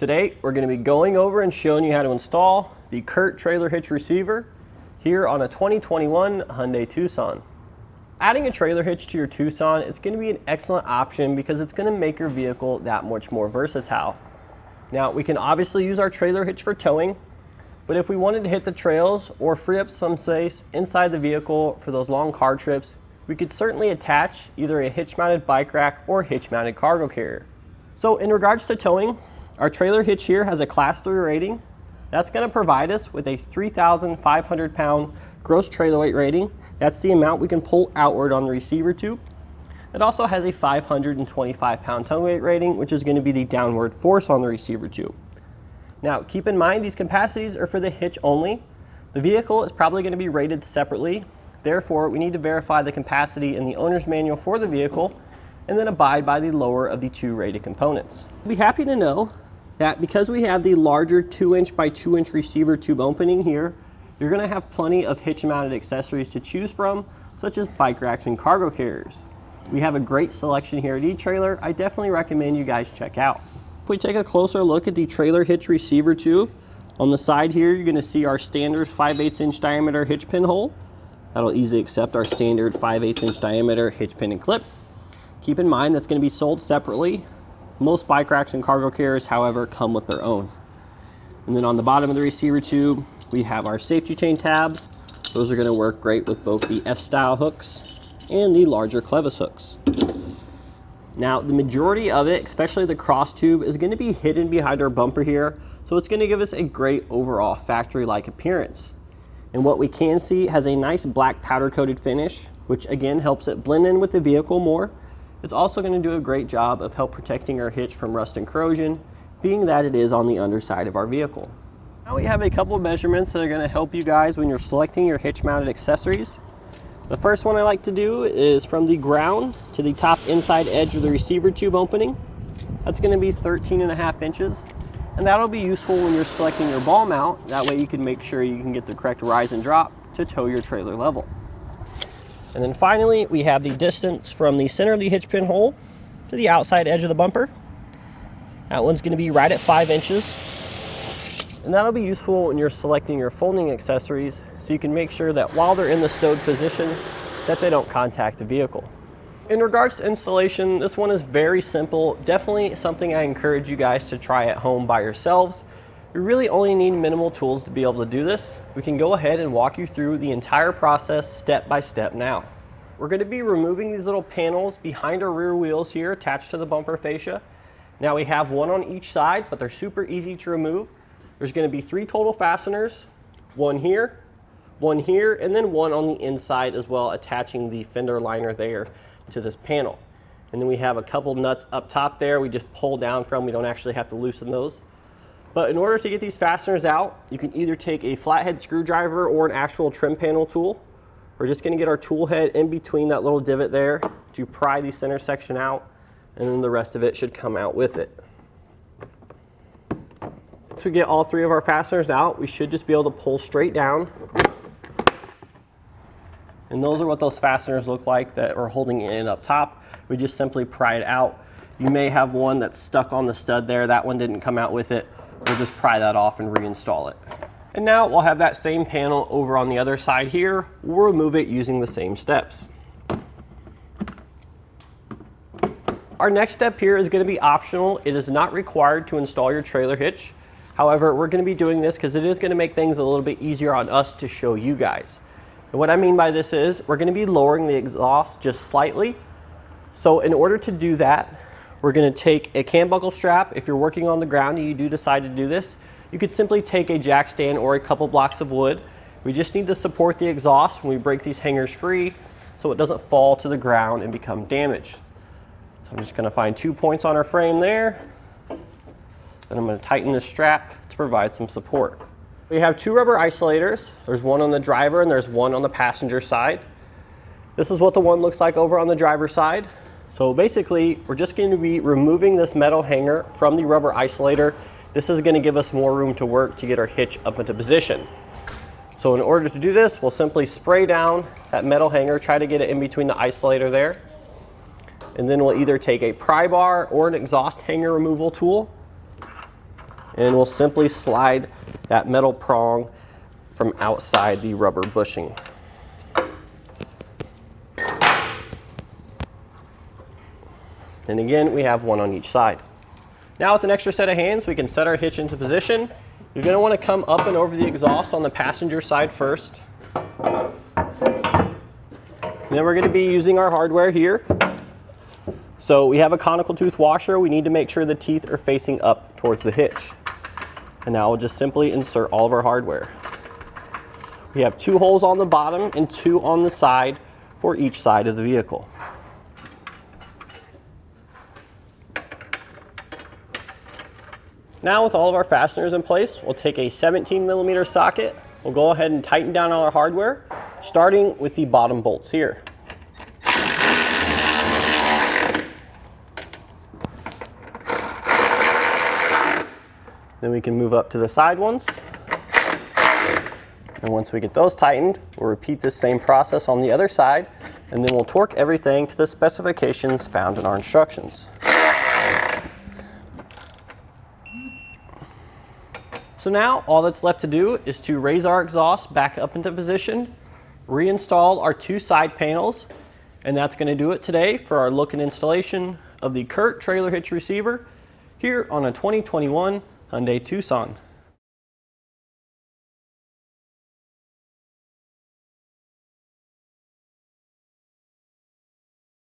Today, we're going to be going over and showing you how to install the Curt Trailer Hitch Receiver here on a 2021 Hyundai Tucson. Adding a trailer hitch to your Tucson is going to be an excellent option because it's going to make your vehicle that much more versatile. Now, we can obviously use our trailer hitch for towing, but if we wanted to hit the trails or free up some space inside the vehicle for those long car trips, we could certainly attach either a hitch-mounted bike rack or hitch-mounted cargo carrier. So in regards to towing, our trailer hitch here has a Class 3 rating. That's going to provide us with a 3,500 pound gross trailer weight rating. That's the amount we can pull outward on the receiver tube. It also has a 525 pound tow weight rating, which is going to be the downward force on the receiver tube. Now, keep in mind these capacities are for the hitch only. The vehicle is probably going to be rated separately. Therefore, we need to verify the capacity in the owner's manual for the vehicle and then abide by the lower of the two rated components. You'll be happy to know that because we have the larger 2-inch by 2-inch receiver tube opening here, you're going to have plenty of hitch mounted accessories to choose from, such as bike racks and cargo carriers. We have a great selection here at eTrailer. I definitely recommend you guys check out. If we take a closer look at the trailer hitch receiver tube, on the side here you're going to see our standard 5/8 inch diameter hitch pin hole. That'll easily accept our standard 5/8 inch diameter hitch pin and clip. Keep in mind that's going to be sold separately. Most bike racks and cargo carriers, however, come with their own. And then on the bottom of the receiver tube, we have our safety chain tabs. Those are going to work great with both the S-style hooks and the larger clevis hooks. Now, the majority of it, especially the cross tube, is going to be hidden behind our bumper here, so it's going to give us a great overall factory-like appearance. And what we can see has a nice black powder-coated finish, which again helps it blend in with the vehicle more. It's also going to do a great job of help protecting our hitch from rust and corrosion, being that it is on the underside of our vehicle. Now we have a couple of measurements that are going to help you guys when you're selecting your hitch mounted accessories. The first one I like to do is from the ground to the top inside edge of the receiver tube opening. That's going to be 13.5 inches. And that'll be useful when you're selecting your ball mount. That way you can make sure you can get the correct rise and drop to tow your trailer level. And then finally, we have the distance from the center of the hitch pin hole to the outside edge of the bumper. That one's going to be right at 5 inches. And that'll be useful when you're selecting your folding accessories, so you can make sure that while they're in the stowed position, that they don't contact the vehicle. In regards to installation, this one is very simple. Definitely something I encourage you guys to try at home by yourselves. You really only need minimal tools to be able to do this. We can go ahead and walk you through the entire process step by step now. We're going to be removing these little panels behind our rear wheels here attached to the bumper fascia. Now we have one on each side, but they're super easy to remove. There's going to be 3 total fasteners, one here, and then one on the inside as well, attaching the fender liner there to this panel. And then we have a couple nuts up top there we just pull down from. We don't actually have to loosen those. But in order to get these fasteners out, you can either take a flathead screwdriver or an actual trim panel tool. We're just going to get our tool head in between that little divot there to pry the center section out, and then the rest of it should come out with it. Once we get all 3 of our fasteners out, we should just be able to pull straight down. And those are what those fasteners look like that are holding it in up top. We just simply pry it out. You may have one that's stuck on the stud there. That one didn't come out with it. We'll just pry that off and reinstall it. And now we'll have that same panel over on the other side here. We'll remove it using the same steps. Our next step here is going to be optional. It is not required to install your trailer hitch. However, we're going to be doing this because it is going to make things a little bit easier on us to show you guys. And what I mean by this is we're going to be lowering the exhaust just slightly. So in order to do that, we're going to take a cam buckle strap. If you're working on the ground and you do decide to do this, you could simply take a jack stand or a couple blocks of wood. We just need to support the exhaust when we break these hangers free so it doesn't fall to the ground and become damaged. So I'm just going to find 2 points on our frame there. Then I'm going to tighten this strap to provide some support. We have 2 rubber isolators. There's one on the driver and there's one on the passenger side. This is what the one looks like over on the driver's side. So basically, we're just going to be removing this metal hanger from the rubber isolator. This is going to give us more room to work to get our hitch up into position. So in order to do this, we'll simply spray down that metal hanger, try to get it in between the isolator there. And then we'll either take a pry bar or an exhaust hanger removal tool And we'll simply slide that metal prong from outside the rubber bushing. And again, we have one on each side. Now with an extra set of hands, we can set our hitch into position. You're going to want to come up and over the exhaust on the passenger side first. And then we're going to be using our hardware here. So we have a conical tooth washer. We need to make sure the teeth are facing up towards the hitch. And now we'll just simply insert all of our hardware. We have 2 holes on the bottom and 2 on the side for each side of the vehicle. Now with all of our fasteners in place, we'll take a 17mm socket. We'll go ahead and tighten down all our hardware, starting with the bottom bolts here. Then we can move up to the side ones. And once we get those tightened, we'll repeat this same process on the other side, and then we'll torque everything to the specifications found in our instructions. So now all that's left to do is to raise our exhaust back up into position, reinstall our 2 side panels, and that's going to do it today for our look and installation of the Curt Trailer Hitch Receiver here on a 2021 Hyundai Tucson.